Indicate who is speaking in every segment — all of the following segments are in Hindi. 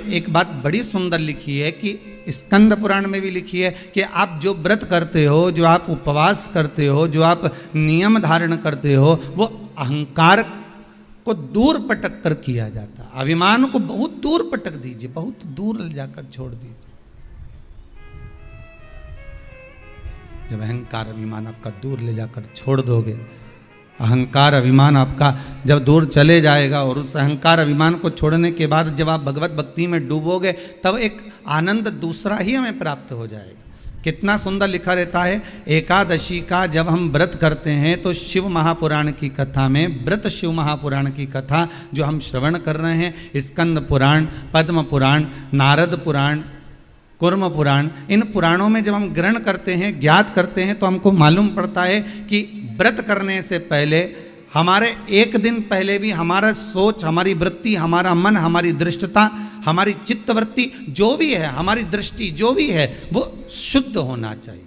Speaker 1: एक बात बड़ी सुंदर लिखी है कि स्कंद पुराण में भी लिखी है कि आप जो व्रत करते हो, जो आप उपवास करते हो, जो आप नियम धारण करते हो, वो अहंकार को दूर पटक कर किया जाता है। अभिमान को बहुत दूर पटक दीजिए, बहुत दूर ले जाकर छोड़ दीजिए। जब अहंकार अभिमान आपका दूर ले जाकर छोड़ दोगे, अहंकार अभिमान आपका जब दूर चले जाएगा और उस अहंकार अभिमान को छोड़ने के बाद जब आप भगवत भक्ति में डूबोगे, तब एक आनंद दूसरा ही हमें प्राप्त हो जाएगा। कितना सुंदर लिखा रहता है, एकादशी का जब हम व्रत करते हैं तो शिव महापुराण की कथा में, व्रत शिव महापुराण की कथा जो हम श्रवण कर रहे हैं, स्कंद पुराण, पद्म पुराण, नारद पुराण, कुर्म पुराण, इन पुराणों में जब हम ग्रहण करते हैं, ज्ञात करते हैं, तो हमको मालूम पड़ता है कि व्रत करने से पहले, हमारे एक दिन पहले भी हमारा सोच, हमारी वृत्ति, हमारा मन, हमारी दृष्टता, हमारी चित्तवृत्ति जो भी है, हमारी दृष्टि जो भी है, वो शुद्ध होना चाहिए।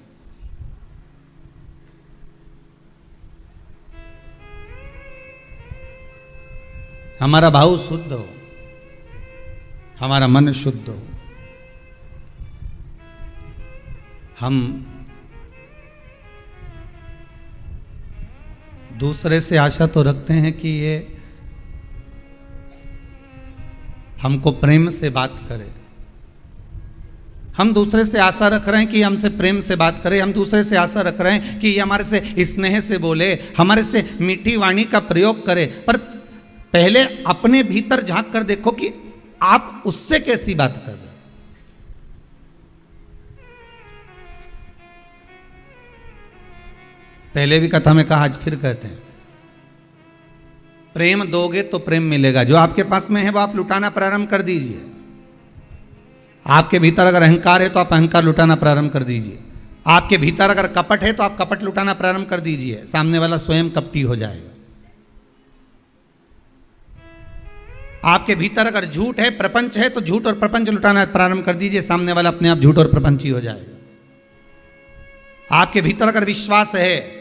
Speaker 1: हमारा भाव शुद्ध हो, हमारा मन शुद्ध हो। हम दूसरे से आशा तो रखते हैं कि ये हमको प्रेम से बात करे, हम दूसरे से आशा रख रहे हैं कि हमसे प्रेम से बात करे, हम दूसरे से आशा रख रहे हैं कि ये हमारे से स्नेह से बोले, हमारे से मीठी वाणी का प्रयोग करे। पर पहले अपने भीतर झांक कर देखो कि आप उससे कैसी बात कर रहे हैं। पहले भी कथा में कहा, आज फिर कहते हैं, प्रेम दोगे तो प्रेम मिलेगा। जो आपके पास में है वो आप लुटाना प्रारंभ कर दीजिए। आपके भीतर अगर अहंकार है तो आप अहंकार लुटाना प्रारंभ कर दीजिए। आपके भीतर अगर कपट है तो आप कपट लुटाना प्रारंभ कर दीजिए। सामने वाला स्वयं कपटी हो जाएगा। आपके भीतर अगर झूठ है, प्रपंच है, तो झूठ और प्रपंच लुटाना प्रारंभ कर दीजिए। सामने वाला अपने आप झूठ और प्रपंची हो जाएगा। आपके भीतर अगर विश्वास है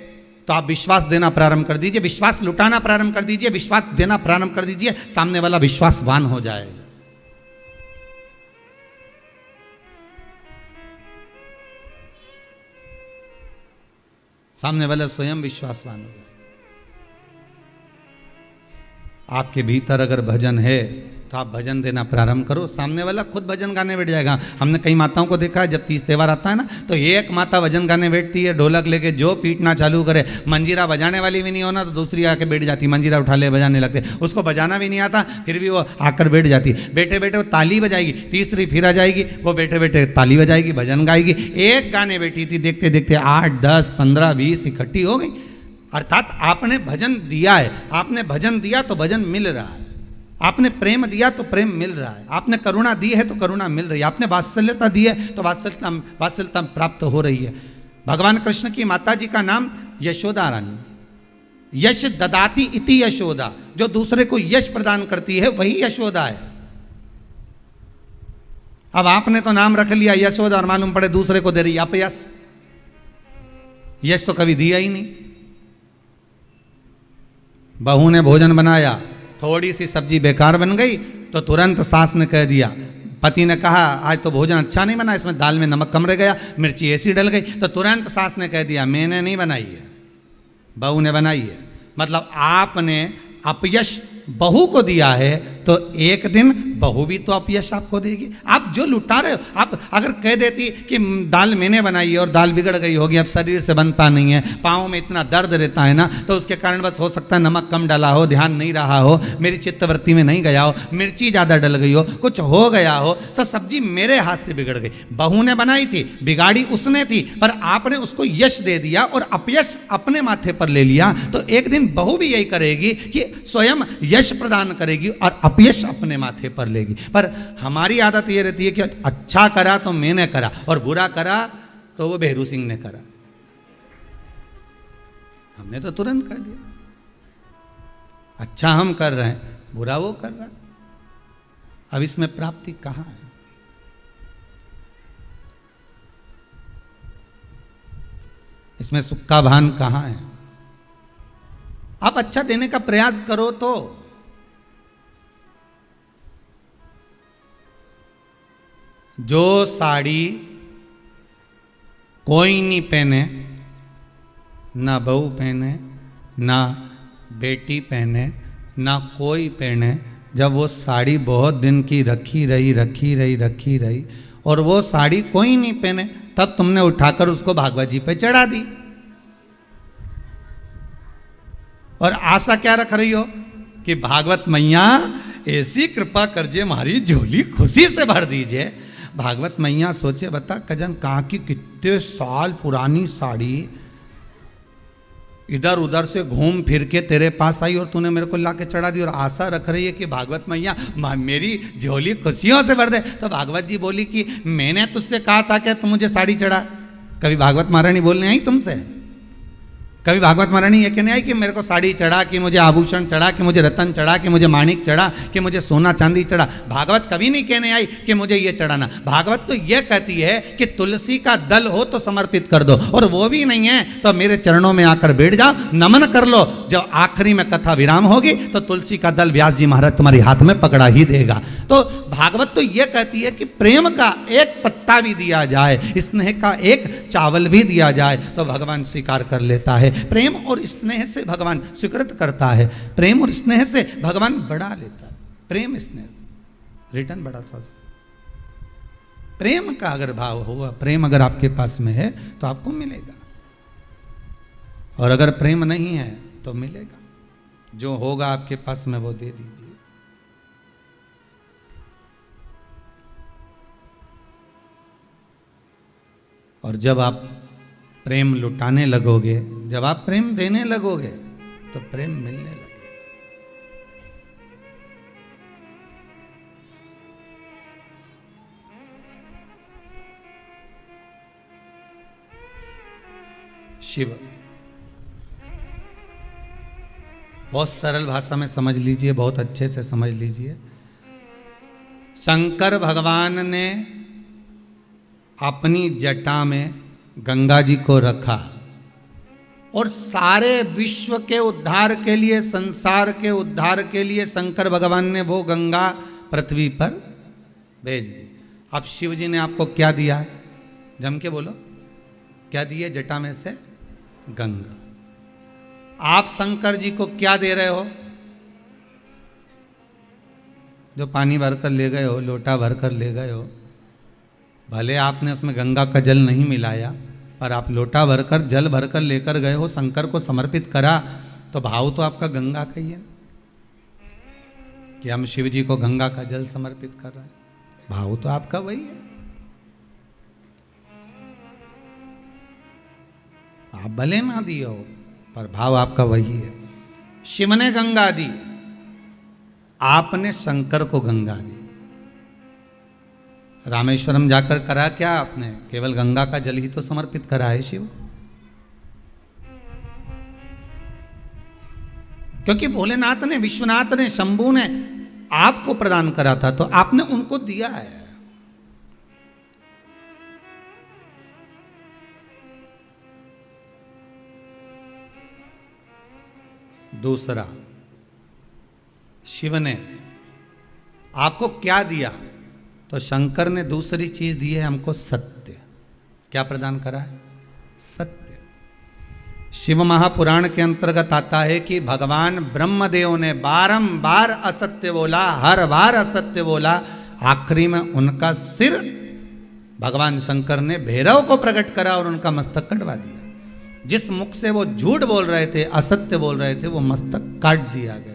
Speaker 1: तो आप विश्वास देना प्रारंभ कर दीजिए, विश्वास लुटाना प्रारंभ कर दीजिए, विश्वास देना प्रारंभ कर दीजिए। सामने वाला विश्वासवान हो जाएगा। सामने वाला स्वयं विश्वासवान हो जाएगा। आपके भीतर अगर भजन है तो आप भजन देना प्रारंभ करो, सामने वाला खुद भजन गाने बैठ जाएगा। हमने कई माताओं को देखा है, जब तीज त्योहार आता है ना, तो एक माता भजन गाने बैठती है, ढोलक लेके जो पीटना चालू करे, मंजीरा बजाने वाली भी नहीं होना तो दूसरी आके बैठ जाती, मंजीरा उठा ले बजाने लगते। उसको बजाना भी नहीं आता, फिर भी वो आकर बैठ जाती। बैठे बैठे वो ताली बजाएगी, तीसरी फिर आ जाएगी, वो बैठे बैठे ताली बजाएगी, भजन गाएगी। एक गाने बैठी थी, देखते देखते 8, 10, 15, 20 इकट्ठी हो गई। अर्थात आपने भजन दिया है, आपने भजन दिया तो भजन मिल रहा है, आपने प्रेम दिया तो प्रेम मिल रहा है, आपने करुणा दी है तो करुणा मिल रही है, आपने वात्सल्यता दी है तो वात्सल्यता प्राप्त हो रही है। भगवान कृष्ण की माता जी का नाम यशोदा रानी, यश ददाती इति यशोदा, जो दूसरे को यश प्रदान करती है वही यशोदा है। अब आपने तो नाम रख लिया यशोदा और मालूम पड़े दूसरे को दे रही अपयश। यश तो कभी दिया ही नहीं। बहू ने भोजन बनाया, थोड़ी सी सब्जी बेकार बन गई तो तुरंत सास ने कह दिया, पति ने कहा आज तो भोजन अच्छा नहीं बना, इसमें दाल में नमक कम रह गया, मिर्ची ऐसी डल गई, तो तुरंत सास ने कह दिया मैंने नहीं बनाई है, बहू ने बनाई है। मतलब आपने अपयश बहू को दिया है तो एक दिन बहू भी तो अपयश आपको देगी। आप जो लुटा रहे हो, आप अगर कह देती कि दाल मैंने बनाई है और दाल बिगड़ गई होगी, अब शरीर से बनता नहीं है, पाँव में इतना दर्द रहता है ना, तो उसके कारण बस हो सकता है नमक कम डाला हो, ध्यान नहीं रहा हो, मेरी चित्तवृत्ति में नहीं गया हो, मिर्ची ज़्यादा डल गई हो, कुछ हो गया हो, सर सब्जी मेरे हाथ से बिगड़ गई। बहू ने बनाई थी, बिगाड़ी उसने थी, पर आपने उसको यश दे दिया और अपयश अपने माथे पर ले लिया। तो एक दिन बहू भी यही करेगी कि स्वयं यश प्रदान करेगी और अपयश अपने माथे पर लेगी। पर हमारी आदत ये रहती है कि अच्छा करा तो मैंने करा और बुरा करा तो वो बेहरू सिंह ने करा। हमने तो तुरंत कह दिया, अच्छा हम कर रहे हैं, बुरा वो कर रहा है। अब इसमें प्राप्ति कहां है? इसमें सुख का भान कहां है? आप अच्छा देने का प्रयास करो तो जो साड़ी कोई नहीं पहने, ना बहू पहने, ना बेटी पहने, ना कोई पहने, जब वो साड़ी बहुत दिन की रखी रही और वो साड़ी कोई नहीं पहने, तब तुमने उठाकर उसको भागवत जी पे चढ़ा दी। और आशा क्या रख रही हो कि भागवत मैया ऐसी कृपा करजे हमारी झोली खुशी से भर दीजिए। भागवत मैया सोचे बता कजन कहाँ की कितने साल पुरानी साड़ी इधर उधर से घूम फिर के तेरे पास आई और तूने मेरे को ला के चढ़ा दी, और आशा रख रही है कि भागवत मैया मेरी झोली खुशियों से भर दे। तो भागवत जी बोली कि मैंने तुझसे कहा था कि तू मुझे साड़ी चढ़ा। कभी भागवत महारानी बोलने आई तुमसे? कभी भागवत महारानी ये कहने आई कि मेरे को साड़ी चढ़ा, कि मुझे आभूषण चढ़ा, कि मुझे रतन चढ़ा, कि मुझे माणिक चढ़ा, कि मुझे सोना चांदी चढ़ा? भागवत कभी नहीं कहने आई कि मुझे ये चढ़ाना। भागवत तो ये कहती है कि तुलसी का दल हो तो समर्पित कर दो, और वो भी नहीं है तो मेरे चरणों में आकर बैठ जाओ, नमन कर लो। जब आखिरी में कथा विराम होगी तो तुलसी का दल व्यास जी महाराज तुम्हारे हाथ में पकड़ा ही देगा। तो भागवत तो ये कहती है कि प्रेम का एक पत्ता भी दिया जाए, स्नेह का एक चावल भी दिया जाए तो भगवान स्वीकार कर लेता है। प्रेम और स्नेह से भगवान स्वीकृत करता है, प्रेम और स्नेह से भगवान बढ़ा लेता है। प्रेम स्नेह से रिटर्न बढ़ा थोड़ा सा। प्रेम का अगर भाव हुआ, प्रेम अगर आपके पास में है तो आपको मिलेगा, और अगर प्रेम नहीं है तो मिलेगा। जो होगा आपके पास में वो दे दीजिए। और जब आप प्रेम लुटाने लगोगे, जब आप प्रेम देने लगोगे तो प्रेम मिलने लगेगा। शिव बहुत सरल भाषा में समझ लीजिए, बहुत अच्छे से समझ लीजिए। शंकर भगवान ने अपनी जटा में गंगा जी को रखा और सारे विश्व के उद्धार के लिए, संसार के उद्धार के लिए शंकर भगवान ने वो गंगा पृथ्वी पर भेज दी। अब शिव जी ने आपको क्या दिया है? जम के बोलो, क्या दिए? जटा में से गंगा। आप शंकर जी को क्या दे रहे हो? जो पानी भरकर ले गए हो, लोटा भरकर ले गए हो, भले आपने उसमें गंगा का जल नहीं मिलाया, पर आप लोटा भरकर जल भरकर लेकर गए हो, शंकर को समर्पित करा, तो भाव तो आपका गंगा का ही है कि हम शिव जी को गंगा का जल समर्पित कर रहे हैं। भाव तो आपका वही है। आप भले ना दिए हो पर भाव आपका वही है। शिव ने गंगा दी, आपने शंकर को गंगा दी। रामेश्वरम जाकर करा क्या आपने? केवल गंगा का जल ही तो समर्पित करा है शिव, क्योंकि भोलेनाथ ने, विश्वनाथ ने, शंभू ने आपको प्रदान करा था तो आपने उनको दिया है। दूसरा, शिव ने आपको क्या दिया? तो शंकर ने दूसरी चीज दी है हमको, सत्य। क्या प्रदान करा है? सत्य। शिव महापुराण के अंतर्गत आता है कि भगवान ब्रह्मदेव ने बारंबार असत्य बोला, हर बार असत्य बोला, आखिरी में उनका सिर भगवान शंकर ने भैरव को प्रकट करा और उनका मस्तक कटवा दिया। जिस मुख से वो झूठ बोल रहे थे, असत्य बोल रहे थे, वो मस्तक काट दिया गया।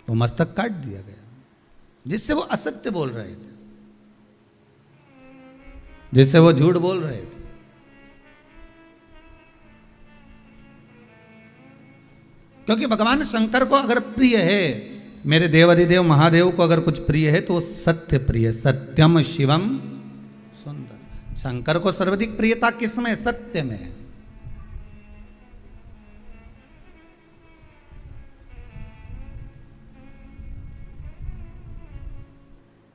Speaker 1: वो मस्तक काट दिया गया जिससे वो असत्य बोल रहे थे, जिससे वो झूठ बोल रहे थे। क्योंकि भगवान शंकर को अगर प्रिय है, मेरे देवाधिदेव महादेव को अगर कुछ प्रिय है तो वो सत्य प्रिय। सत्यम शिवम सुंदर। शंकर को सर्वाधिक प्रियता किसमें? सत्य में।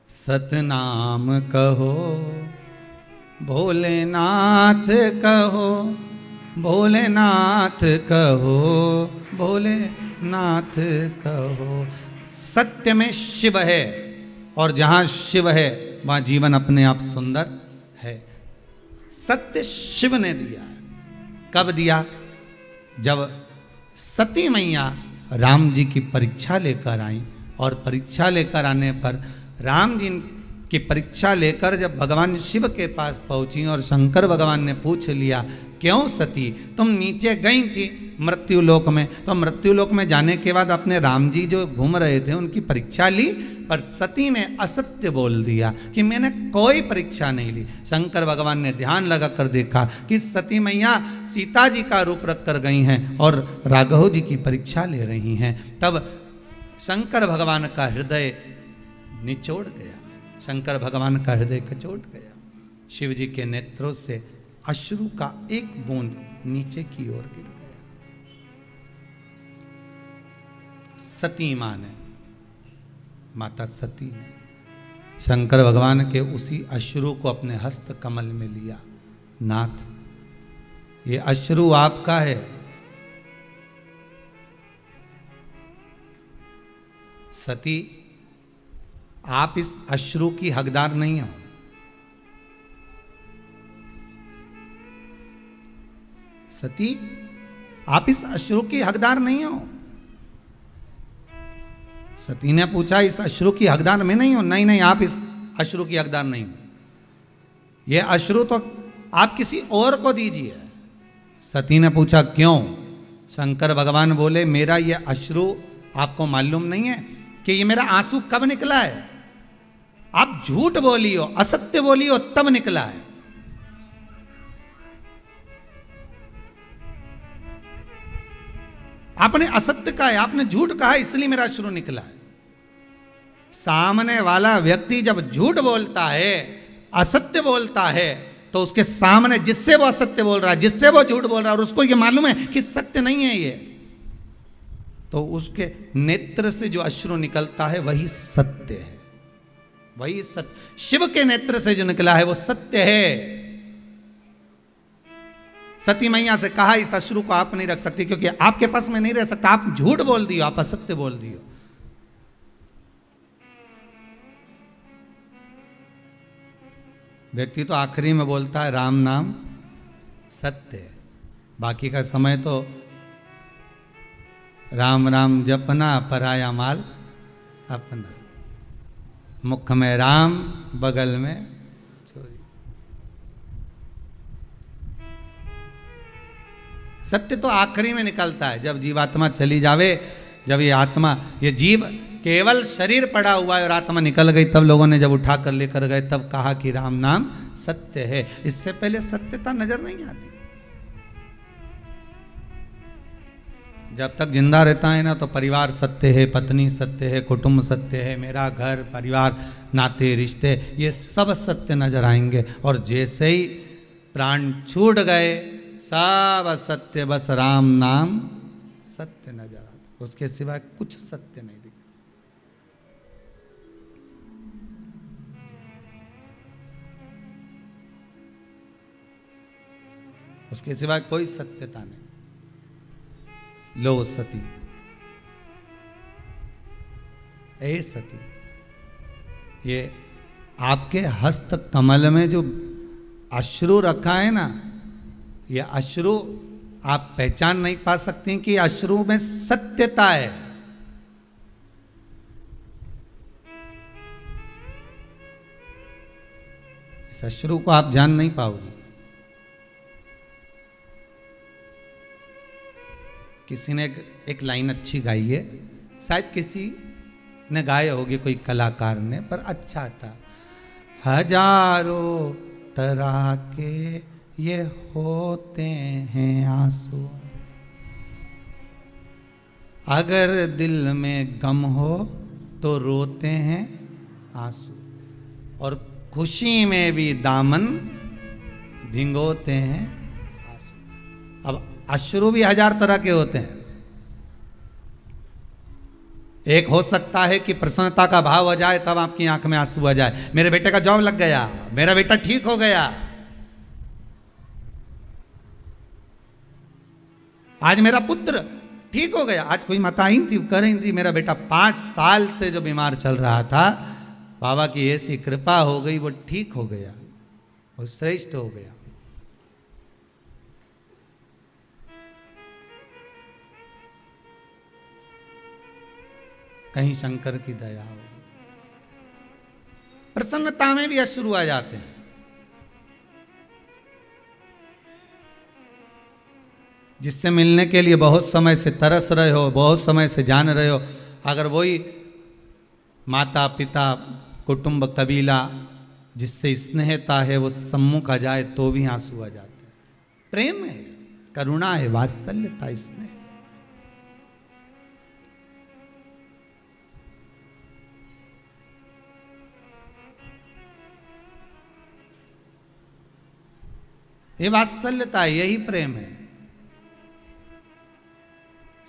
Speaker 1: सतनाम कहो, भोलेनाथ कहो, भोलेनाथ कहो, भोलेनाथ कहो। सत्य में शिव है, और जहां शिव है वहां जीवन अपने आप सुंदर है। सत्य शिव ने दिया है। कब दिया? जब सती मैया राम जी की परीक्षा लेकर आई, और परीक्षा लेकर आने पर राम जी की परीक्षा लेकर जब भगवान शिव के पास पहुंची और शंकर भगवान ने पूछ लिया, क्यों सती तुम नीचे गई थी मृत्युलोक में, तो मृत्युलोक में जाने के बाद अपने राम जी जो घूम रहे थे उनकी परीक्षा ली, पर सती ने असत्य बोल दिया कि मैंने कोई परीक्षा नहीं ली। शंकर भगवान ने ध्यान लगा कर देखा कि सती मैया सीता जी का रूप रख कर गई हैं और राघव जी की परीक्षा ले रही हैं। तब शंकर भगवान का हृदय निचोड़ गया, शंकर भगवान का हृदय कचोट गया। शिव जी के नेत्रों से अश्रु का एक बूंद नीचे की ओर गिर गया। सती मां ने, माता सती ने शंकर भगवान के उसी अश्रु को अपने हस्त कमल में लिया। नाथ, ये अश्रु आपका है, सती आप इस अश्रु की हकदार नहीं हो। सती आप इस अश्रु की हकदार नहीं हो। सती ने पूछा, इस अश्रु की हकदार मैं नहीं हूं? नहीं नहीं, आप इस अश्रु की हकदार नहीं हो, ये अश्रु तो आप किसी और को दीजिए। सती ने पूछा, क्यों? शंकर भगवान बोले, मेरा ये अश्रु आपको मालूम नहीं है कि ये मेरा आंसू कब निकला है? आप झूठ बोली हो, असत्य बोली हो, तब निकला है। आपने असत्य कहा है, आपने झूठ कहा है, इसलिए मेरा अश्रु निकला है। सामने वाला व्यक्ति जब झूठ बोलता है, असत्य बोलता है, तो उसके सामने जिससे वो असत्य बोल रहा है, जिससे वो झूठ बोल रहा है, और उसको ये मालूम है कि सत्य नहीं है ये, तो उसके नेत्र से जो अश्रु निकलता है वही सत्य है, वही सत्य। शिव के नेत्र से जो निकला है वो सत्य है। सती मैया से कहा, इस अश्रु को आप नहीं रख सकती क्योंकि आपके पास में नहीं रह सकता, आप झूठ बोल दियो, आप असत्य बोल दियो। व्यक्ति तो आखिरी में बोलता है राम नाम सत्य है, बाकी का समय तो राम राम जपना, पराया माल अपना, मुख में राम बगल में चोरी। सत्य तो आखिरी में निकलता है, जब जीवात्मा चली जावे, जब ये आत्मा, ये जीव केवल शरीर पड़ा हुआ है और आत्मा निकल गई, तब लोगों ने जब उठा कर लेकर गए, तब कहा कि राम नाम सत्य है। इससे पहले सत्यता नजर नहीं आती। जब तक जिंदा रहता है ना, तो परिवार सत्य है, पत्नी सत्य है, कुटुंब सत्य है, मेरा घर परिवार, नाते रिश्ते, ये सब सत्य नजर आएंगे। और जैसे ही प्राण छूट गए, सब असत्य, बस राम नाम सत्य नजर आता, उसके सिवाय कुछ सत्य नहीं दिखता। उसके सिवाय कोई सत्यता नहीं। लो सती, ए सती, ये आपके हस्त कमल में जो अश्रु रखा है ना, ये अश्रु आप पहचान नहीं पा सकती कि अश्रु में सत्यता है। इस अश्रु को आप जान नहीं पाओगी। किसी ने एक लाइन अच्छी गाई है, शायद किसी ने गाए होगी, कोई कलाकार ने, पर अच्छा था। हजारों तरह के ये होते हैं आंसू, अगर दिल में गम हो तो रोते हैं आंसू, और खुशी में भी दामन भिगोते हैं आंसू। अब अश्रु भी हजार तरह के होते हैं। एक हो सकता है कि प्रसन्नता का भाव आ जाए, तब आपकी आंख में आंसू आ जाए, मेरे बेटे का जॉब लग गया, मेरा बेटा ठीक हो गया, आज मेरा पुत्र ठीक हो गया। आज कोई माता आई थी, कह रही थी मेरा बेटा 5 साल से जो बीमार चल रहा था, बाबा की ऐसी कृपा हो गई, वो ठीक हो गया, वो श्रेष्ठ हो गया। कहीं शंकर की दया हो। प्रसन्नता में भी अश्रु आ जाते हैं। जिससे मिलने के लिए बहुत समय से तरस रहे हो, बहुत समय से जान रहे हो, अगर वही माता पिता कुटुंब कबीला जिससे स्नेहता है वो सम्मुख आ जाए तो भी आंसू आ जाते हैं। प्रेम है, करुणा है, वात्सल्यता, स्नेह। ये वात्सल्यता है, यही प्रेम है।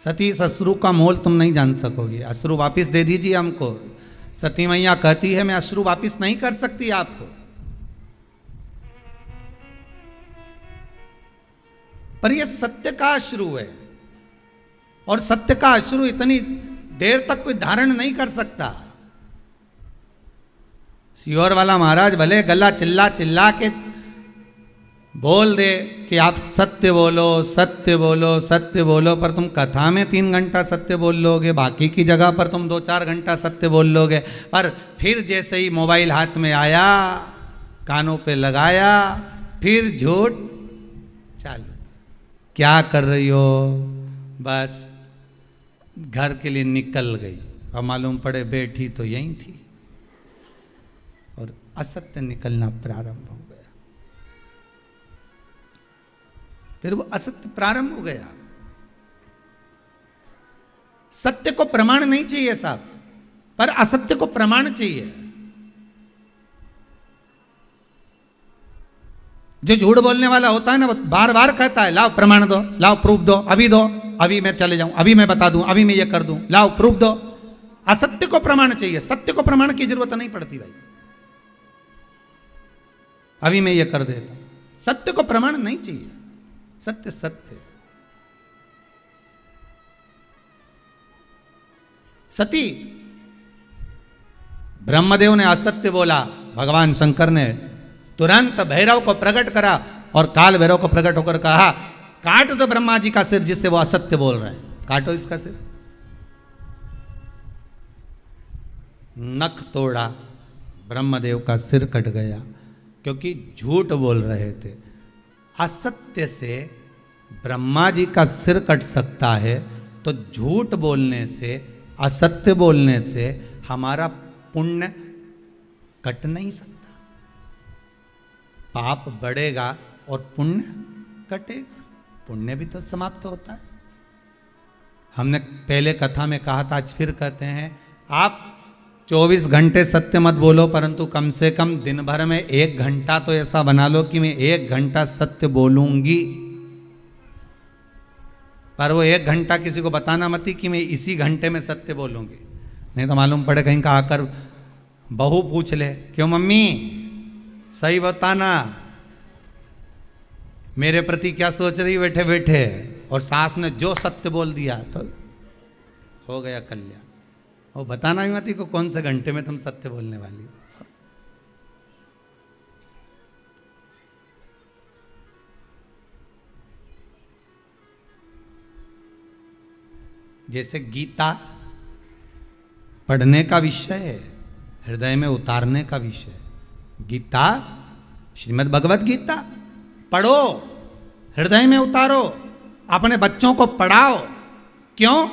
Speaker 1: सती इस अश्रु का मोल तुम नहीं जान सकोगे। अश्रु वापिस दे दीजिए हमको। सती मैया कहती है मैं अश्रु वापिस नहीं कर सकती आपको, पर यह सत्य का अश्रु है, और सत्य का अश्रु इतनी देर तक कोई धारण नहीं कर सकता। सियोर वाला महाराज भले गला चिल्ला चिल्ला के बोल दे कि आप सत्य बोलो, सत्य बोलो, सत्य बोलो, पर तुम कथा में 3 घंटा सत्य बोल लोगे, बाकी की जगह पर तुम 2-4 घंटा सत्य बोल लोगे, पर फिर जैसे ही मोबाइल हाथ में आया, कानों पे लगाया, फिर झूठ चालू। क्या कर रही हो? बस घर के लिए निकल गई, और मालूम पड़े बैठी तो यहीं थी, और असत्य निकलना प्रारंभ हो गया। फिर वो असत्य प्रारंभ हो गया। सत्य को प्रमाण नहीं चाहिए साहब, पर असत्य को प्रमाण चाहिए। जो झूठ बोलने वाला होता है ना, वो बार बार कहता है लाओ प्रमाण दो, लाओ प्रूफ दो, अभी मैं चले जाऊं, अभी मैं बता दूं, अभी मैं ये कर दूं, लाओ प्रूफ दो। असत्य को प्रमाण चाहिए, सत्य को प्रमाण की जरूरत नहीं पड़ती भाई। अभी मैं ये कर देता, सत्य को प्रमाण नहीं चाहिए। सत्य सत्य। सती ब्रह्मदेव ने असत्य बोला, भगवान शंकर ने तुरंत भैरव को प्रकट करा, और काल भैरव को प्रकट होकर कहा काट दो ब्रह्मा जी का सिर जिससे वो असत्य बोल रहे हैं, काटो इसका सिर। नख तोड़ा, ब्रह्मदेव का सिर कट गया, क्योंकि झूठ बोल रहे थे। असत्य से ब्रह्मा जी का सिर कट सकता है, तो झूठ बोलने से, असत्य बोलने से हमारा पुण्य कट नहीं सकता। पाप बढ़ेगा और पुण्य कटेगा, पुण्य भी तो समाप्त होता है। हमने पहले कथा में कहा था, आज फिर कहते हैं, आप 24 घंटे सत्य मत बोलो, परंतु कम से कम दिन भर में 1 घंटा तो ऐसा बना लो कि मैं 1 घंटा सत्य बोलूंगी। पर वो 1 घंटा किसी को बताना मत कि मैं इसी घंटे में सत्य बोलूंगी, नहीं तो मालूम पड़े कहीं का आकर बहू पूछ ले, क्यों मम्मी सही बताना, मेरे प्रति क्या सोच रही बैठे बैठे, और सास ने जो सत्य बोल दिया तो हो गया कल्याण। और बताना भी मत को कौन से घंटे में तुम सत्य बोलने वाली। जैसे गीता पढ़ने का विषय है, हृदय में उतारने का विषय। गीता, श्रीमद् भगवत गीता पढ़ो, हृदय में उतारो, अपने बच्चों को पढ़ाओ। क्यों?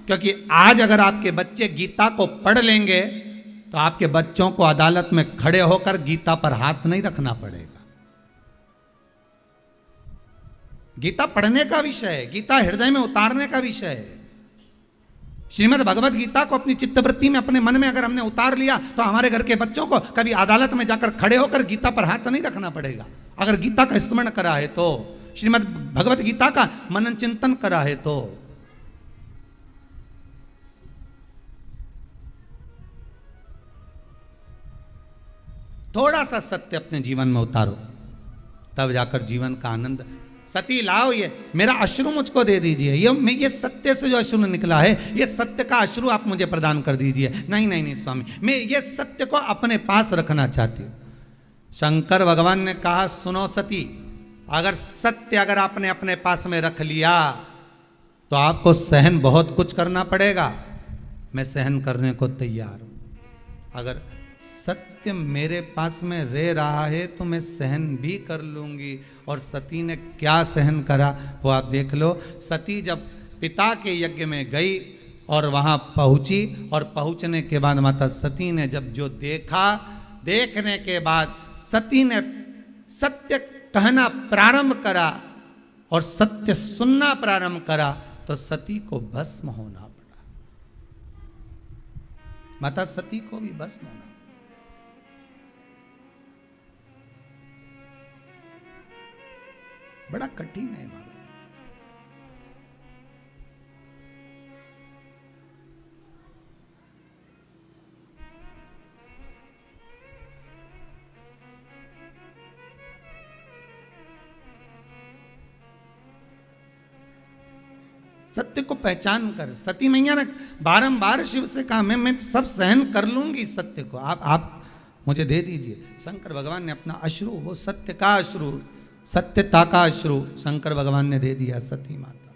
Speaker 1: क्योंकि आज अगर आपके बच्चे गीता को पढ़ लेंगे तो आपके बच्चों को अदालत में खड़े होकर गीता पर हाथ नहीं रखना पड़ेगा। गीता पढ़ने का विषय है, गीता हृदय में उतारने का विषय है। श्रीमद् भगवत गीता को अपनी चित्तवृत्ति में, अपने मन में अगर हमने उतार लिया तो हमारे घर के बच्चों को कभी अदालत में जाकर खड़े होकर गीता पर हाथ नहीं रखना पड़ेगा। अगर गीता का स्मरण करा है तो, श्रीमद् भगवत गीता का मनन चिंतन करा है तो। थोड़ा सा सत्य अपने जीवन में उतारो, तब जाकर जीवन का आनंद सती लाओ ये मेरा अश्रु मुझको दे दीजिए, ये सत्य से जो अश्रु निकला है, ये सत्य का अश्रु आप मुझे प्रदान कर दीजिए। नहीं नहीं नहीं स्वामी, मैं ये सत्य को अपने पास रखना चाहती हूँ। शंकर भगवान ने कहा सुनो सती, अगर सत्य अगर आपने अपने पास में रख लिया तो आपको सहन बहुत कुछ करना पड़ेगा, मैं सहन करने को तैयार हूं। अगर सत्य मेरे पास में रह रहा है तो मैं सहन भी कर लूंगी। और सती ने क्या सहन करा वो आप देख लो। सती जब पिता के यज्ञ में गई और वहां पहुंची, और पहुंचने के बाद माता सती ने जब जो देखा, देखने के बाद सती ने सत्य कहना प्रारंभ करा और सत्य सुनना प्रारंभ करा, तो सती को भस्म होना पड़ा। माता सती को भी भस्म होना, बड़ा कठिन है महाराज। सत्य को पहचान कर सती मैया ने बारंबार शिव से कहा मैं सब सहन कर लूंगी सत्य को, आप मुझे दे दीजिए। शंकर भगवान ने अपना अश्रु, वो सत्य का अश्रु, सत्यता का अश्रु शंकर भगवान ने दे दिया सती माता।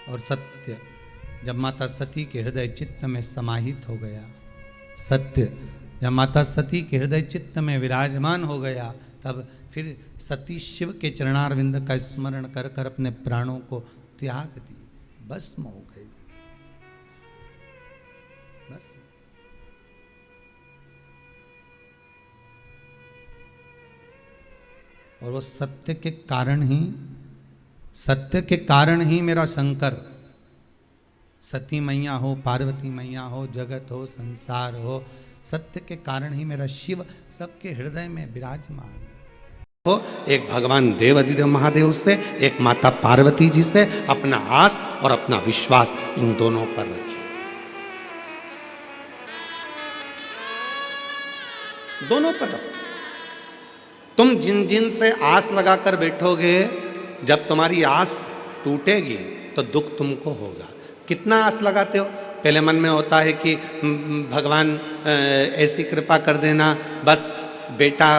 Speaker 1: और सत्य जब माता सती के हृदय चित्त में समाहित हो गया, सत्य जब माता सती के हृदय चित्त में विराजमान हो गया, तब फिर सती शिव के चरणारविंद का स्मरण कर कर अपने प्राणों को त्याग दी, भस्म हो गई। बस और वो सत्य के कारण ही मेरा शंकर, सती मैया हो, पार्वती मैया हो, जगत हो, संसार हो, सत्य के कारण ही मेरा शिव सबके हृदय में विराजमान है। हो एक भगवान देव अधिदेव महादेव से, एक माता पार्वती जी से अपना आस और अपना विश्वास इन दोनों पर रखिए। दोनों पर रखो। तुम जिन जिन से आस लगाकर बैठोगे, जब तुम्हारी आस टूटेगी तो दुख तुमको होगा। कितना आस लगाते हो? पहले मन में होता है कि भगवान ऐसी कृपा कर देना, बस बेटा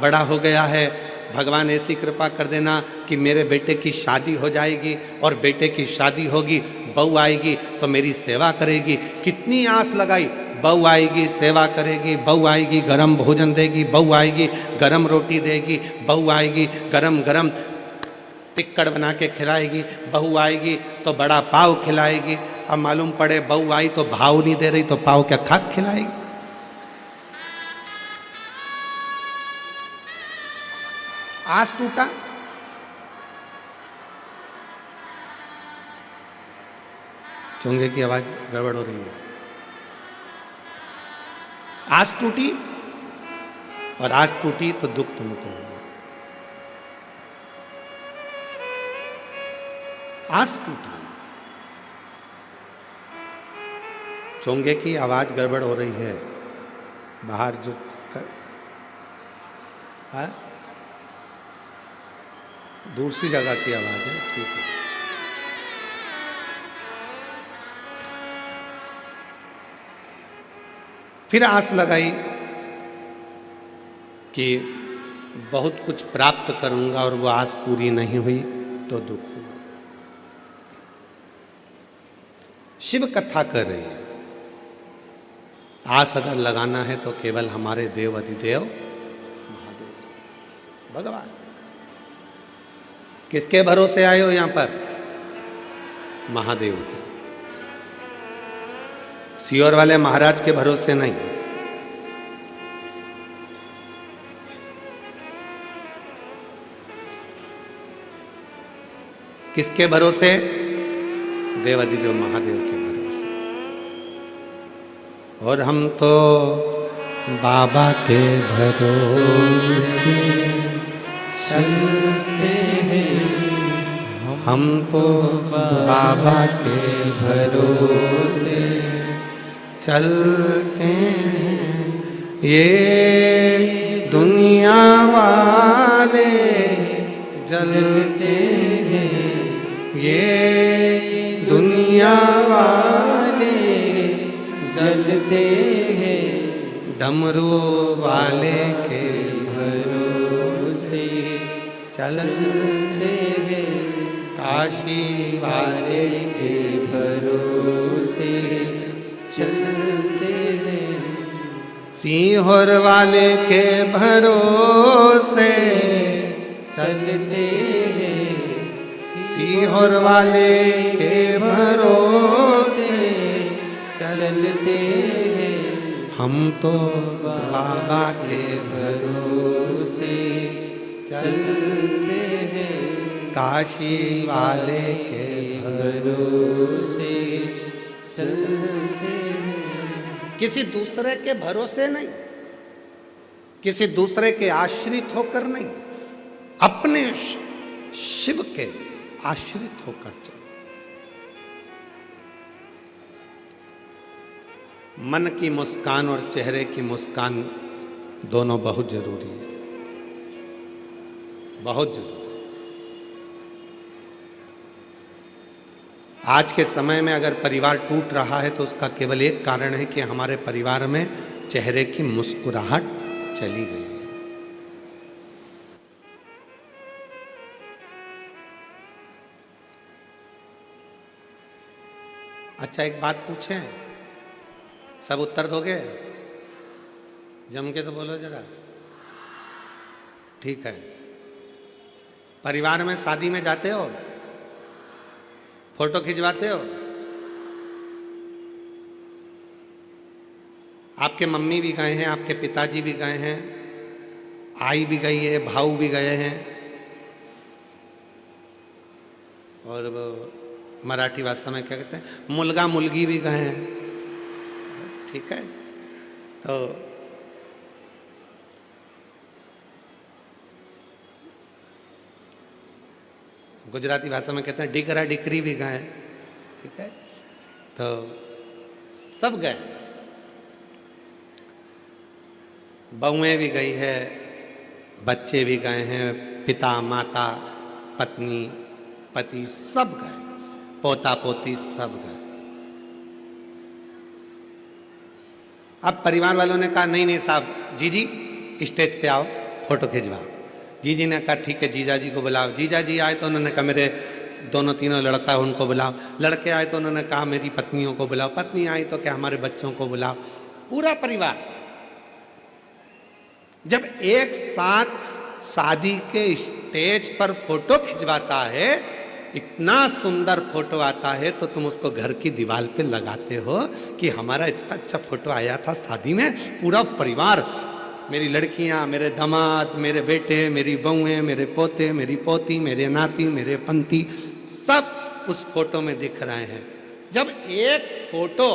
Speaker 1: बड़ा हो गया है, भगवान ऐसी कृपा कर देना कि मेरे बेटे की शादी हो जाएगी, और बेटे की शादी होगी, बहू आएगी तो मेरी सेवा करेगी। कितनी आस लगाई, बहू आएगी सेवा करेगी, बहू आएगी गरम भोजन देगी, बहू आएगी गरम रोटी देगी, बहू आएगी गरम गरम टिक्कड़ बना के खिलाएगी, बहू आएगी तो बड़ा पाव खिलाएगी। अब मालूम पड़े बहू आई तो भाव नहीं दे रही, तो पाव क्या खाक खिलाएगी? आस टूटा, चोंगे की आवाज गड़बड़ हो रही है। आस टूटी, और आस टूटी तो दुख तुमको हुआ। आस टूटी, चोंगे की आवाज गड़बड़ हो रही है। बाहर जो है दूसरी जगह की आवाज है, ठीक है। फिर आस लगाई कि बहुत कुछ प्राप्त करूंगा, और वो आस पूरी नहीं हुई तो दुख हुआ। शिव कथा कर रही है। आस अगर लगाना है तो केवल हमारे देव अधिदेव महादेव से, भगवान। किसके भरोसे आए हो यहां पर? महादेव के। सियोर वाले महाराज के भरोसे नहीं। किसके भरोसे? देव अधिदेव महादेव के भरोसे। और हम तो बाबा के भरोसे चलते हैं, हम तो बाबा के भरोसे चलते हैं ये दुनिया वाले, जलते हैं ये दुनिया वाले, जलते हैं डमरू वाले के भरोसे, चलते हैं काशी वाले के भरोसे, चलते हैं सीहोर वाले के भरोसे, चलते हैं सीहोर वाले के भरोसे, चलते हैं हम तो बाबा के भरोसे, चलते हैं काशी वाले के भरोसे, चलते हैं। किसी दूसरे के भरोसे नहीं, किसी दूसरे के आश्रित होकर नहीं, अपने शिव के आश्रित होकर चल। मन की मुस्कान और चेहरे की मुस्कान दोनों बहुत जरूरी है, बहुत जरूरी। आज के समय में अगर परिवार टूट रहा है तो उसका केवल एक कारण है कि हमारे परिवार में चेहरे की मुस्कुराहट चली गई है। अच्छा, एक बात पूछें, सब उत्तर दोगे? जम के तो बोलो जरा। ठीक है, परिवार में शादी में जाते हो, फोटो खिंचवाते हो? आपके मम्मी भी गए हैं, आपके पिताजी भी गए हैं, आई भी गई है, भाऊ भी गए हैं, और वो मराठी भाषा में क्या कहते हैं, मुलगा मुलगी भी गए हैं। ठीक है, तो गुजराती भाषा में कहते हैं डिकरा डिकरी भी गए। ठीक है, तो सब गए, बहुएं भी गई है, बच्चे भी गए हैं, पिता माता पत्नी पति सब गए, पोता पोती सब गए। अब परिवार वालों ने कहा नहीं नहीं साहब, जीजी स्टेज पे आओ, फोटो खिंचवाओ। जीजी ने कहा ठीक है, जीजा जी को बुलाओ। जीजा जी आए तो उन्होंने कहा मेरे दोनों तीनों लड़का है उनको बुलाओ। लड़के आए तो उन्होंने कहा मेरी पत्नियों को बुलाओ। पत्नी आई तो क्या हमारे बच्चों को बुलाओ। पूरा परिवार जब एक साथ शादी के स्टेज पर फोटो खिंचवाता है, इतना सुंदर फोटो आता है, तो तुम उसको घर की दीवार पे लगाते हो कि हमारा इतना अच्छा फोटो आया था शादी में। पूरा परिवार, मेरी लड़कियां, मेरे दामाद, मेरे बेटे, मेरी बहुएं, मेरे पोते, मेरी पोती, मेरे नाती, मेरे पंती, सब उस फोटो में दिख रहे हैं। जब एक फोटो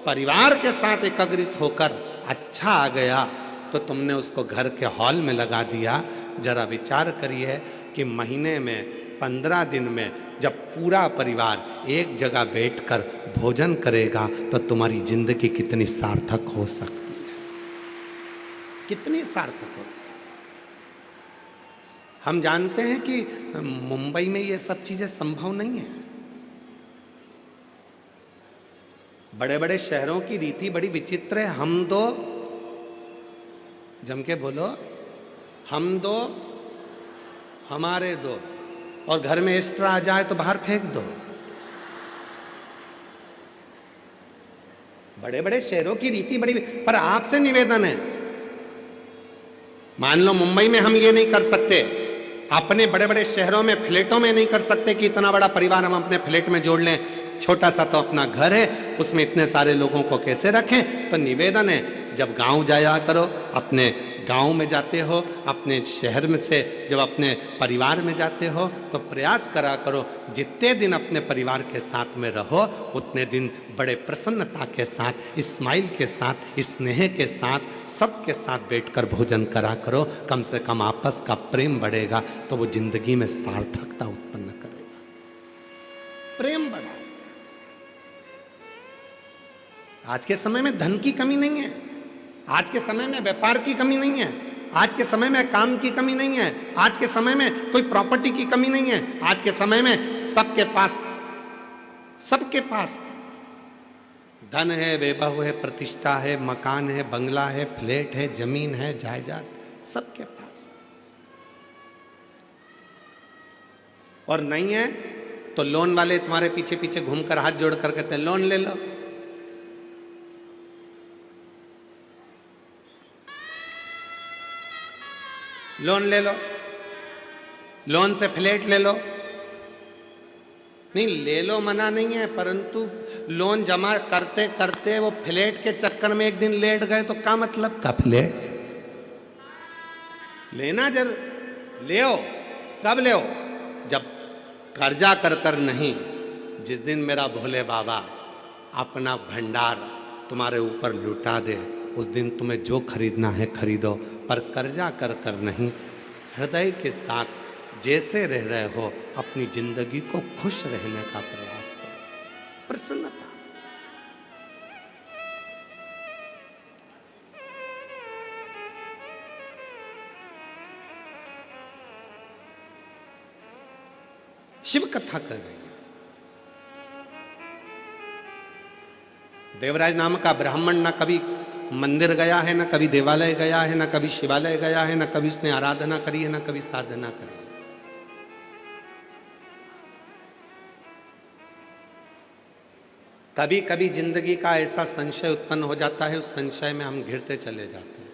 Speaker 1: परिवार के साथ एकत्रित होकर अच्छा आ गया तो तुमने उसको घर के हॉल में लगा दिया। जरा विचार करिए कि महीने में 15 दिन में जब पूरा परिवार एक जगह बैठकर भोजन करेगा तो तुम्हारी जिंदगी कितनी सार्थक हो सकती है, कितनी सार्थक हो सकती है। हम जानते हैं कि मुंबई में ये सब चीजें संभव नहीं है। बड़े बड़े शहरों की रीति बड़ी विचित्र है। हम दो, जम के बोलो, हम दो हमारे दो, और घर में एक्स्ट्रा आ जाए तो बाहर फेंक दो। बड़े बड़े शहरों की रीति बड़ी, पर आपसे निवेदन है, मान लो मुंबई में हम ये नहीं कर सकते, अपने बड़े बड़े शहरों में फ्लैटों में नहीं कर सकते कि इतना बड़ा परिवार हम अपने फ्लैट में जोड़ लें। छोटा सा तो अपना घर है, उसमें इतने सारे लोगों को कैसे रखें। तो निवेदन है, जब गांव जाया करो, अपने गांव में जाते हो, अपने शहर में से जब अपने परिवार में जाते हो तो प्रयास करा करो जितने दिन अपने परिवार के साथ में रहो उतने दिन बड़े प्रसन्नता के साथ, स्माइल के साथ, स्नेह के साथ, सबके साथ बैठकर भोजन करा करो। कम से कम आपस का प्रेम बढ़ेगा तो वो जिंदगी में सार्थकता उत्पन्न करेगा। प्रेम बढ़ा। आज के समय में धन की कमी नहीं है, आज के समय में व्यापार की कमी नहीं है, आज के समय में काम की कमी नहीं है, आज के समय में कोई प्रॉपर्टी की कमी नहीं है। आज के समय में सबके पास धन है, वैभव है, प्रतिष्ठा है, मकान है, बंगला है, फ्लैट है, जमीन है, जायदाद, सबके पास। और नहीं है तो लोन वाले तुम्हारे पीछे पीछे घूमकर हाथ जोड़कर कहते हैं लोन ले लो। लोन ले लो, लोन से फ्लैट ले लो। नहीं, ले लो मना नहीं है, परंतु लोन जमा करते करते वो फ्लैट के चक्कर में एक दिन लेट गए तो क्या मतलब का फ्लैट लेना। जब ले कब ले, जब कर्जा कर कर नहीं, जिस दिन मेरा भोले बाबा अपना भंडार तुम्हारे ऊपर लुटा दे, उस दिन तुम्हें जो खरीदना है खरीदो, पर कर्जा कर कर नहीं। हृदय के साथ जैसे रह रहे हो अपनी जिंदगी को खुश रहने का प्रयास करो, प्रसन्नता। शिव कथा कर रही है। देवराज नाम का ब्राह्मण न कभी मंदिर गया है, न कभी देवालय गया है, न कभी शिवालय गया है, न कभी उसने आराधना करी है, न कभी साधना करी है। कभी कभी जिंदगी का ऐसा संशय उत्पन्न हो जाता है, उस संशय में हम घिरते चले जाते हैं।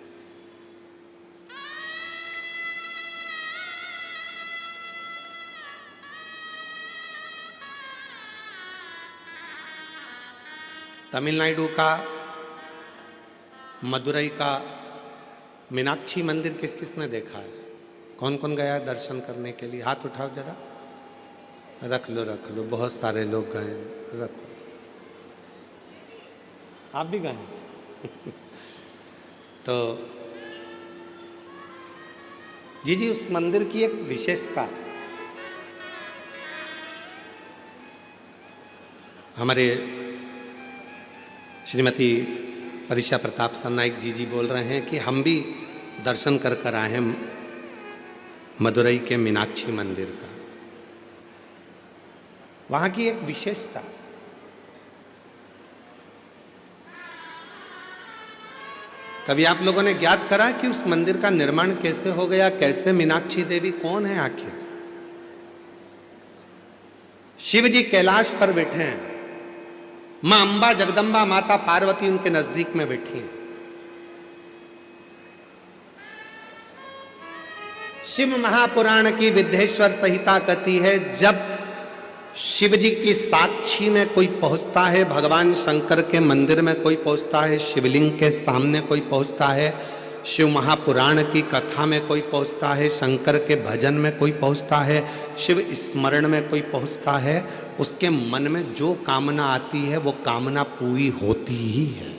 Speaker 1: तमिलनाडु का, मदुरई का मीनाक्षी मंदिर किस किस ने देखा है? कौन कौन गया है दर्शन करने के लिए? हाथ उठाओ जरा। रख लो, बहुत सारे लोग गए, रखो। आप भी गए? तो जी उस मंदिर की एक विशेषता, हमारे श्रीमती परिषा प्रताप सरनाइक जी बोल रहे हैं कि हम भी दर्शन कर कर आए हैं मदुरई के मीनाक्षी मंदिर का। वहां की एक विशेषता, कभी आप लोगों ने ज्ञात करा कि उस मंदिर का निर्माण कैसे हो गया? कैसे मीनाक्षी देवी कौन है आखिर? शिव जी कैलाश पर बैठे हैं, मां अंबा जगदम्बा माता पार्वती उनके नजदीक में बैठी हैं। शिव महापुराण की विद्येश्वर संहिता कहती है, जब शिव जी की साक्षी में कोई पहुंचता है, भगवान शंकर के मंदिर में कोई पहुंचता है, शिवलिंग के सामने कोई पहुंचता है, शिव महापुराण की कथा में कोई पहुंचता है, शंकर के भजन में कोई पहुंचता है, शिव स्मरण में कोई पहुंचता है, उसके मन में जो कामना आती है वो कामना पूरी होती ही है,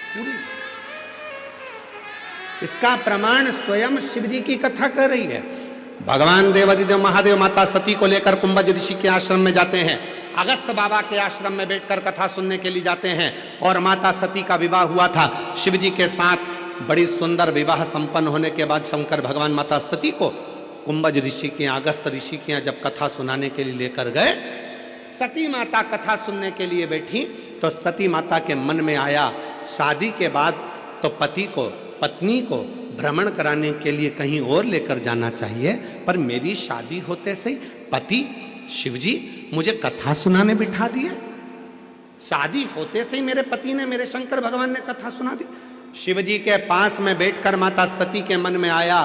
Speaker 1: पूरी। इसका प्रमाण स्वयं शिव जी की कथा कर रही है। भगवान देवादिदेव महादेव माता सती को लेकर कुंभज ऋषि के आश्रम में जाते हैं, अगस्त बाबा के आश्रम में बैठकर कथा सुनने के लिए जाते हैं। और माता सती का विवाह हुआ था शिव जी के साथ। बड़ी सुंदर विवाह संपन्न होने के बाद शंकर भगवान माता सती को कुंभज ऋषि के यहाँ, अगस्त ऋषि के यहाँ जब कथा सुनाने के लिए लेकर गए, सती माता कथा सुनने के लिए बैठी तो सती माता के मन में आया, शादी के बाद तो पति को, पत्नी को भ्रमण कराने के लिए कहीं और लेकर जाना चाहिए, पर मेरी शादी होते से पति शिवजी मुझे कथा सुनाने बिठा दिए। शादी होते से ही मेरे पति ने, मेरे शंकर भगवान ने कथा सुना दी। शिवजी के पास में बैठकर माता सती के मन में आया,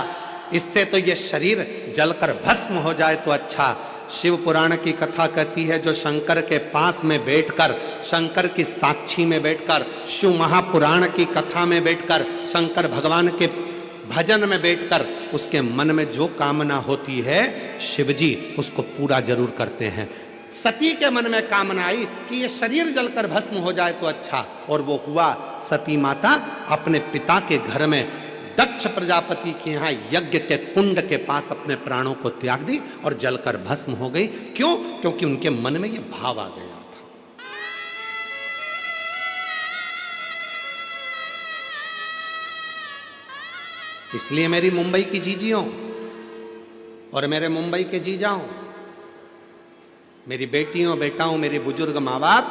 Speaker 1: इससे तो ये शरीर जलकर भस्म हो जाए तो अच्छा। शिव पुराण की कथा कहती है, जो शंकर के पास में बैठकर, शंकर की साक्षी में बैठकर, शिव महापुराण की कथा में बैठकर, शंकर भगवान के भजन में बैठकर उसके मन में जो कामना होती है शिवजी उसको पूरा जरूर करते हैं। सती के मन में कामना आई कि ये शरीर जलकर भस्म हो जाए तो अच्छा, और वो हुआ। सती माता अपने पिता के घर में दक्ष प्रजापति के यहाँ यज्ञ के कुंड के पास अपने प्राणों को त्याग दी और जलकर भस्म हो गई। क्यों? क्योंकि उनके मन में ये भाव आ गया था। इसलिए मेरी मुंबई की जीजियों और मेरे मुंबई के जीजाओं, मेरी बेटियों बेटाओं, मेरे बुजुर्ग माँ बाप,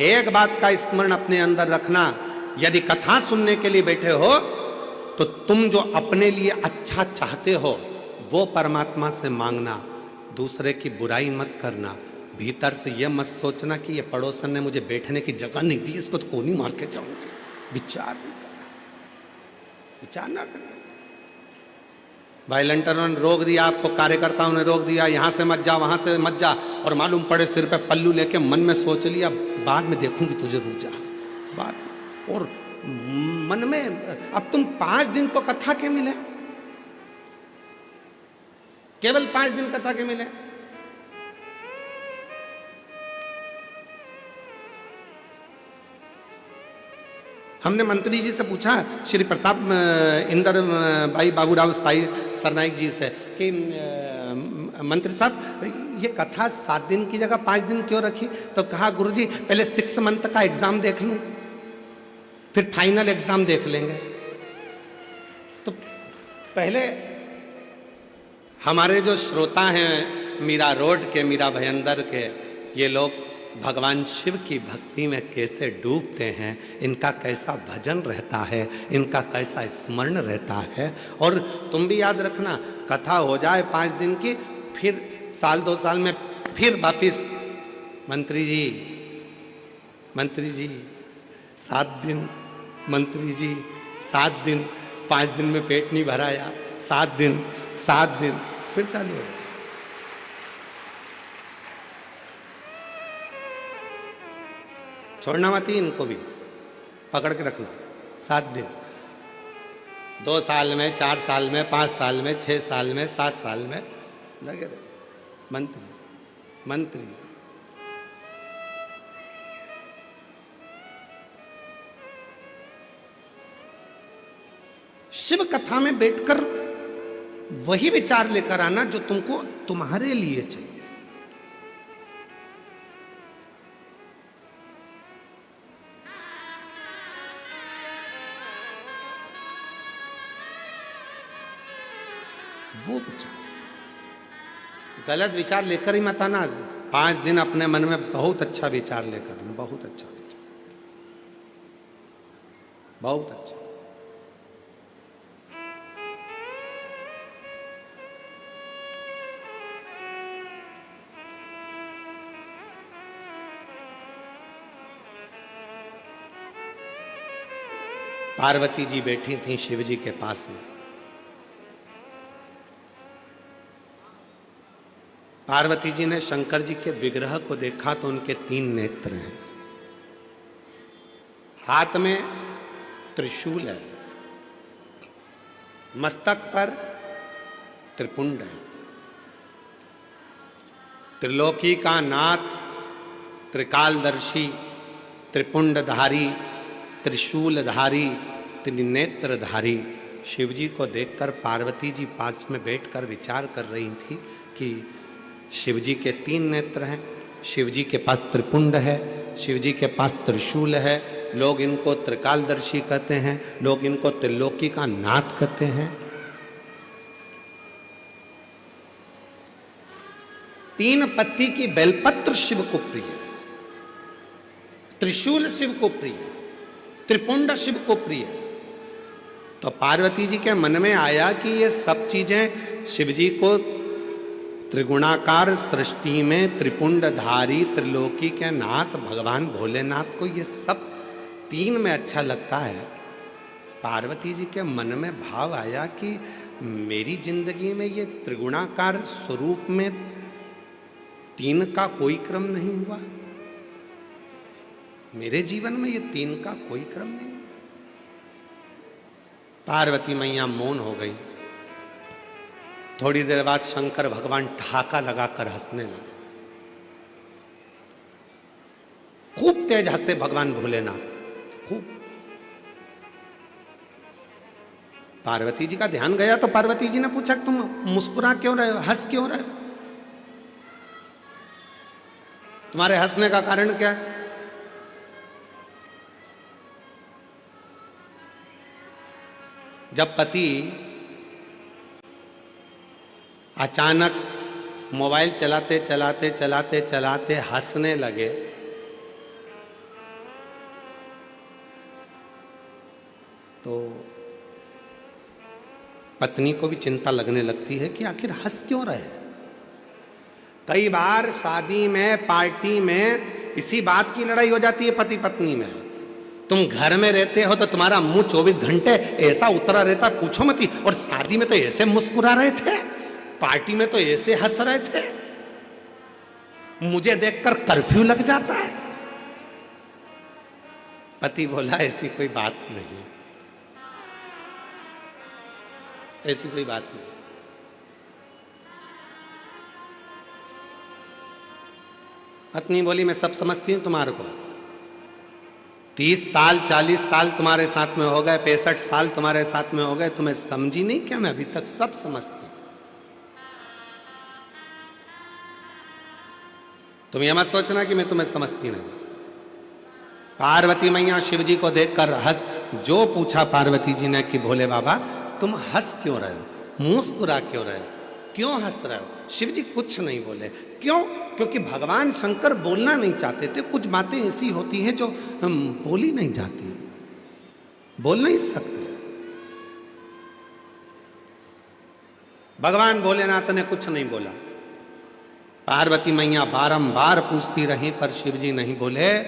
Speaker 1: एक बात का स्मरण अपने अंदर रखना, यदि कथा सुनने के लिए बैठे हो तो तुम जो अपने लिए अच्छा चाहते हो वो परमात्मा से मांगना, दूसरे की बुराई मत करना। भीतर से यह मत सोचना कि ये पड़ोसन ने मुझे बैठने की जगह नहीं दी, इसको तो कोनी मार के जाऊंगी। विचार नहीं करना, विचार ना करना। वायलेंटरों ने रोक दिया आपको, कार्यकर्ताओं ने रोक दिया, यहां से मत जा वहां से मत जा, और मालूम पड़े सिर पे पल्लू लेके मन में सोच लिया बाद में देखूंगी तुझे, रुक जा बाद में। और मन में अब तुम 5 दिन तो कथा के मिले, केवल 5 दिन कथा के मिले। हमने मंत्री जी से पूछा, श्री प्रताप इंदर भाई बाबूराव साई सरनाइक जी से, कि मंत्री साहब ये कथा 7 दिन की जगह 5 दिन क्यों रखी? तो कहा गुरुजी पहले 6 मंथ का एग्जाम देख लूं, फिर फाइनल एग्जाम देख लेंगे। तो पहले हमारे जो श्रोता हैं मीरा रोड के, मीरा भयंदर के, ये लोग भगवान शिव की भक्ति में कैसे डूबते हैं, इनका कैसा भजन रहता है, इनका कैसा स्मरण रहता है। और तुम भी याद रखना, कथा हो जाए 5 दिन की, फिर साल 2 साल में फिर वापिस, मंत्री जी 7 दिन, मंत्री जी 7 दिन, 5 दिन में पेट नहीं भराया, 7 दिन, फिर चालू हो गया। छोड़ना मत ही, इनको भी पकड़ के रखना। 7 दिन, 2 साल में, 4 साल में, 5 साल में, 6 साल में, 7 साल में लगे रहे। मंत्री शिव कथा में बैठकर वही विचार लेकर आना जो तुमको तुम्हारे लिए चाहिए। वो विचार, गलत विचार लेकर ही मत आना। 5 दिन अपने मन में बहुत अच्छा विचार लेकर, बहुत अच्छा विचार, बहुत अच्छा। पार्वती जी बैठी थी शिव जी के पास में। पार्वती जी ने शंकर जी के विग्रह को देखा तो उनके 3 नेत्र हैं, हाथ में त्रिशूल है, मस्तक पर त्रिपुंड है, त्रिलोकी का नाथ, त्रिकालदर्शी, त्रिपुंडधारी, त्रिशूलधारी, त्रिनेत्रधारी शिवजी को देखकर पार्वती जी पास में बैठकर विचार कर रही थी कि शिवजी के 3 नेत्र हैं, शिवजी के पास त्रिपुंड है, शिवजी के पास त्रिशूल है, लोग इनको त्रिकालदर्शी कहते हैं, लोग इनको त्रिलोकी का नाथ कहते हैं। 3 पत्ती की बेलपत्र शिव को प्रिय है, त्रिशूल शिव को प्रिय है, त्रिपुंड शिव को प्रिय है। तो पार्वती जी के मन में आया कि ये सब चीजें शिवजी को त्रिगुणाकार सृष्टि में त्रिपुंडधारी त्रिलोकी के नाथ भगवान भोलेनाथ को ये सब 3 में अच्छा लगता है। पार्वती जी के मन में भाव आया कि मेरी जिंदगी में ये त्रिगुणाकार स्वरूप में 3 का कोई क्रम नहीं हुआ, मेरे जीवन में ये 3 का कोई क्रम नहीं। पार्वती मैया मौन हो गई। थोड़ी देर बाद शंकर भगवान ठहाका लगाकर हंसने लगे, खूब तेज हंसे भगवान भोलेनाथ, खूब। पार्वती जी का ध्यान गया तो पार्वती जी ने पूछा तुम मुस्कुरा क्यों रहे हो, हंस क्यों रहे हो, तुम्हारे हंसने का कारण क्या है?
Speaker 2: जब पति अचानक मोबाइल चलाते चलाते चलाते चलाते हंसने लगे तो पत्नी को भी चिंता लगने लगती है कि आखिर हंस क्यों रहे। कई बार शादी में, पार्टी में इसी बात की लड़ाई हो जाती है पति पत्नी में। तुम घर में रहते हो तो तुम्हारा मुंह 24 घंटे ऐसा उतरा रहता पूछो मत ही, और शादी में तो ऐसे मुस्कुरा रहे थे, पार्टी में तो ऐसे हंस रहे थे, मुझे देखकर कर्फ्यू लग जाता है। पति बोला ऐसी कोई बात नहीं, ऐसी कोई बात नहीं। पत्नी बोली मैं सब समझती हूं तुम्हारे को, 30 साल 40 साल तुम्हारे साथ में हो गए, 65 साल तुम्हारे साथ में हो गए, तुम्हें समझी नहीं क्या? मैं अभी तक सब समझती हूं। तुम यह मत सोचना कि मैं तुम्हें समझती नहीं। पार्वती मैया शिव जी को देखकर हंस, जो पूछा पार्वती जी ने कि भोले बाबा तुम हंस क्यों रहे हो, मुस्कुरा क्यों रहे हो, क्यों हंस रहे हो? शिव जी कुछ नहीं बोले। क्यों? क्योंकि भगवान शंकर बोलना नहीं चाहते थे। कुछ बातें ऐसी होती हैं जो बोली नहीं जाती, बोल नहीं सकते। भगवान भोलेनाथ ने कुछ नहीं बोला। पार्वती मैया बारंबार पूछती रही पर शिव जी नहीं बोले।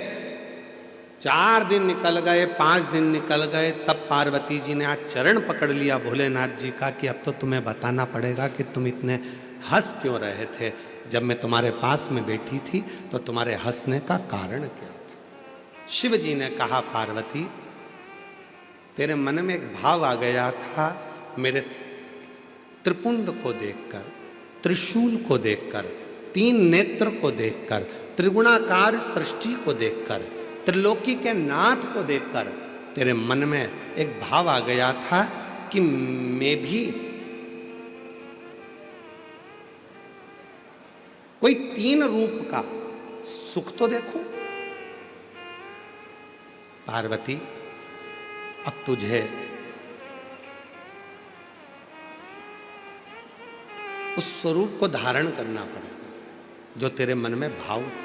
Speaker 2: 4 दिन निकल गए, 5 दिन निकल गए, तब पार्वती जी ने आज चरण पकड़ लिया भोलेनाथ जी का कि अब तो तुम्हें बताना पड़ेगा कि तुम इतने हंस क्यों रहे थे। जब मैं तुम्हारे पास में बैठी थी तो तुम्हारे हंसने का कारण क्या था? शिव जी ने कहा पार्वती तेरे मन में एक भाव आ गया था मेरे त्रिपुंड को देखकर, त्रिशूल को देखकर, 3 नेत्र को देखकर, त्रिगुणाकार सृष्टि को देखकर, त्रिलोकी के नाथ को देखकर तेरे मन में एक भाव आ गया था कि मैं भी कोई 3 रूप का सुख तो देखूं। पार्वती अब तुझे उस स्वरूप को धारण करना पड़ेगा जो तेरे मन में भाव उत्पन्न।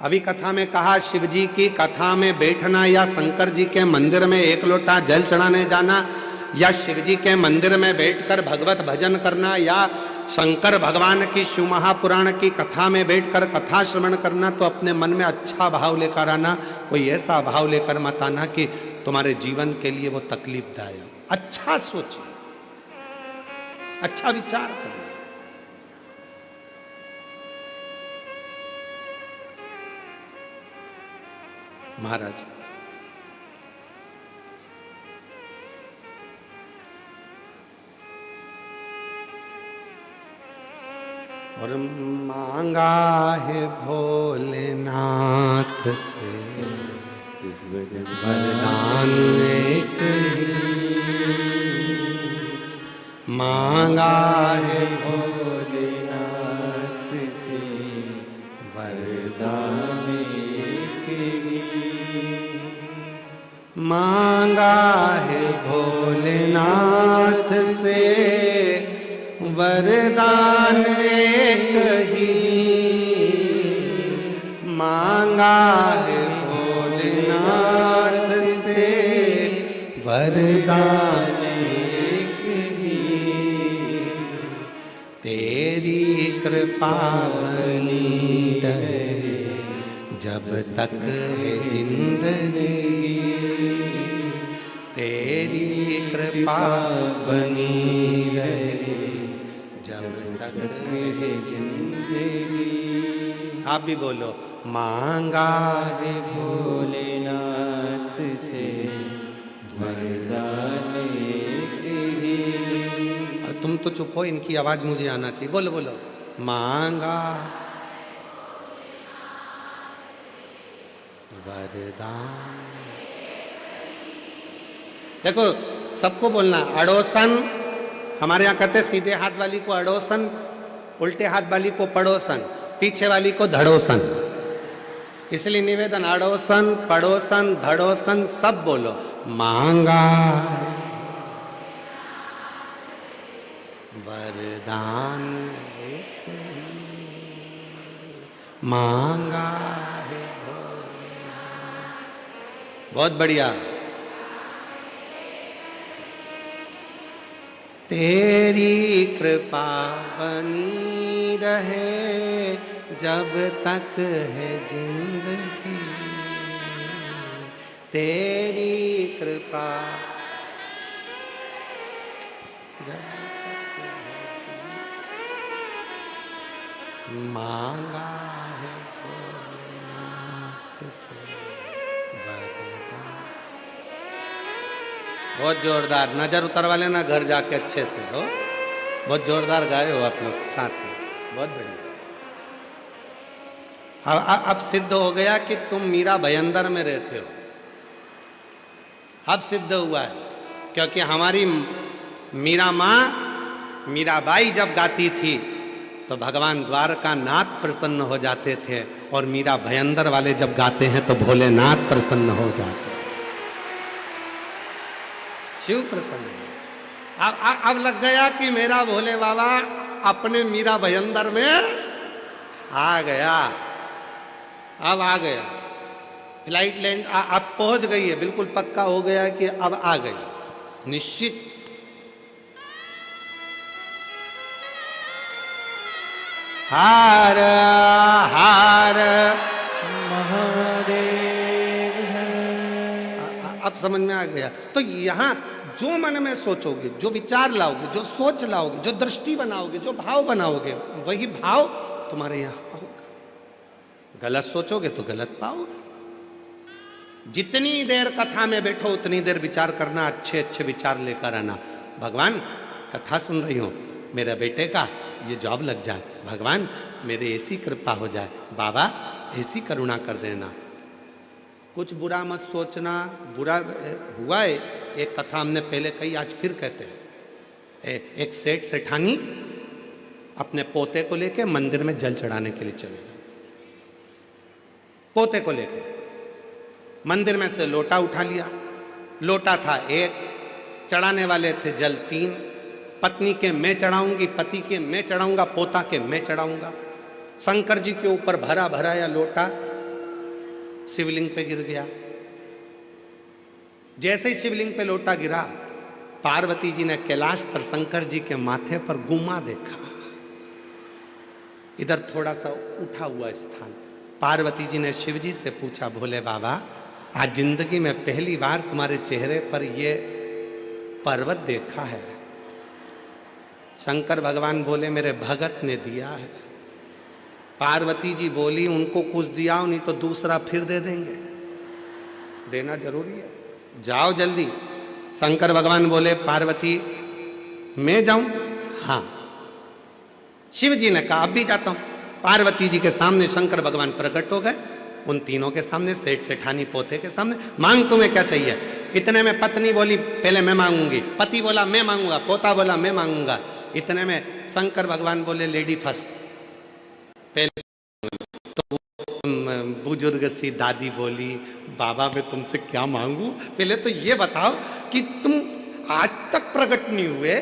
Speaker 2: अभी कथा में कहा शिव जी की कथा में बैठना या शंकर जी के मंदिर में 1 लोटा जल चढ़ाने जाना या शिव जी के मंदिर में बैठकर भगवत भजन करना या शंकर भगवान की शिव महापुराण की कथा में बैठकर कथा श्रवण करना, तो अपने मन में अच्छा भाव लेकर आना। कोई ऐसा भाव लेकर मत आना कि तुम्हारे जीवन के लिए वो तकलीफदायक। अच्छा सोचिए, अच्छा विचार करिए। महाराज और मांगा है भोलेनाथ से वरदान एक ही, मांगा है भोलेनाथ से वरदान एक ही, मांगा है भोलेनाथ से वरदान एक ही, मांगा है भोलेनाथ से वरदान एक ही, तेरी कृपा बनी रहे जब तक है जिंदगी, तेरी कृपा बनी रहे जब तक है जिंदगी। आप भी बोलो, मांगा है भोलेनाथ से वरदान एक ही। और तुम तो चुप हो, इनकी आवाज मुझे आना चाहिए। बोलो बोलो, मांगा वरदान। देखो सबको बोलना, अड़ोसन, हमारे यहाँ कहते सीधे हाथ वाली को अड़ोसन, उल्टे हाथ वाली को पड़ोसन, पीछे वाली को धड़ोसन। इसलिए निवेदन, अड़ोसन, पड़ोसन, धड़ोसन सब बोलो। मांगा है वरदान एक ही, मांगा है भोलेनाथ। बहुत बढ़िया। तेरी कृपा बनी रहे जब तक है जिंदगी, तेरी कृपा जब तक है जिंदगी, मांगा है भोलेनाथ से वरदान। बहुत जोरदार। नजर उतरवा लेना घर जाके अच्छे से हो। बहुत जोरदार गाए हो आप लोग साथ में, बहुत बढ़िया। अब सिद्ध हो गया कि तुम मीरा भयंदर में रहते हो। अब सिद्ध हुआ है, क्योंकि हमारी मीरा माँ मीराबाई जब गाती थी तो भगवान द्वारका नाथ प्रसन्न हो जाते थे, और मीरा भयंदर वाले जब गाते हैं तो भोलेनाथ प्रसन्न हो जाते हैं, शिव प्रसन्न है। अब लग गया कि मेरा भोले बाबा अपने मीरा भयंदर में आ गया। अब आ गया, फ्लाइट लैंड अब पहुंच गई है, बिल्कुल पक्का हो गया कि अब आ गई निश्चित। हार हार महादेव है। अब समझ में आ गया। तो यहां जो मन में सोचोगे, जो विचार लाओगे, जो सोच लाओगे, जो दृष्टि बनाओगे, जो भाव बनाओगे, वही भाव तुम्हारे यहां होगा। गलत सोचोगे तो गलत पाओगे। जितनी देर कथा में बैठो उतनी देर विचार करना, अच्छे अच्छे विचार लेकर आना। भगवान कथा सुन रही हूं, मेरे बेटे का ये जॉब लग जाए, भगवान मेरे ऐसी कृपा हो जाए, बाबा ऐसी करुणा कर देना। कुछ बुरा मत सोचना। बुरा हुआ है, एक कथा हमने पहले कही, आज फिर कहते हैं। एक सेठ सेठानी अपने पोते को लेके मंदिर में जल चढ़ाने के लिए चले गए। पोते को लेके मंदिर में से लोटा उठा लिया। लोटा था एक, चढ़ाने वाले थे जल 3। पत्नी के मैं चढ़ाऊंगी, पति के मैं चढ़ाऊंगा, पोता के मैं चढ़ाऊंगा। शंकर जी के ऊपर भरा भराया लोटा शिवलिंग पे गिर गया। जैसे ही शिवलिंग पे लोटा गिरा, पार्वती जी ने कैलाश पर शंकर जी के माथे पर गुम्मा देखा। इधर थोड़ा सा उठा हुआ स्थान। पार्वती जी ने शिव जी से पूछा, भोले बाबा आज जिंदगी में पहली बार तुम्हारे चेहरे पर ये पर्वत देखा है। शंकर भगवान बोले, मेरे भगत ने दिया है। पार्वती जी बोली, उनको कुछ दिया हो, नहीं तो दूसरा फिर दे देंगे, देना जरूरी है, जाओ जल्दी। शंकर भगवान बोले, पार्वती मैं जाऊं? हाँ। शिव जी ने कहा, अब भी जाता हूं। पार्वती जी के सामने शंकर भगवान प्रकट हो गए, उन तीनों के सामने, सेठ सेठानी पोते के सामने। मांग तुम्हें क्या चाहिए? इतने में पत्नी बोली, पहले मैं मांगूंगी। पति बोला मैं मांगूंगा। पोता बोला मैं मांगूंगा। इतने में शंकर भगवान बोले, लेडी फर्स्ट। पहले तो बुजुर्ग सी दादी बोली, बाबा मैं तुमसे क्या मांगू? पहले तो ये बताओ कि तुम आज तक प्रकट नहीं हुए,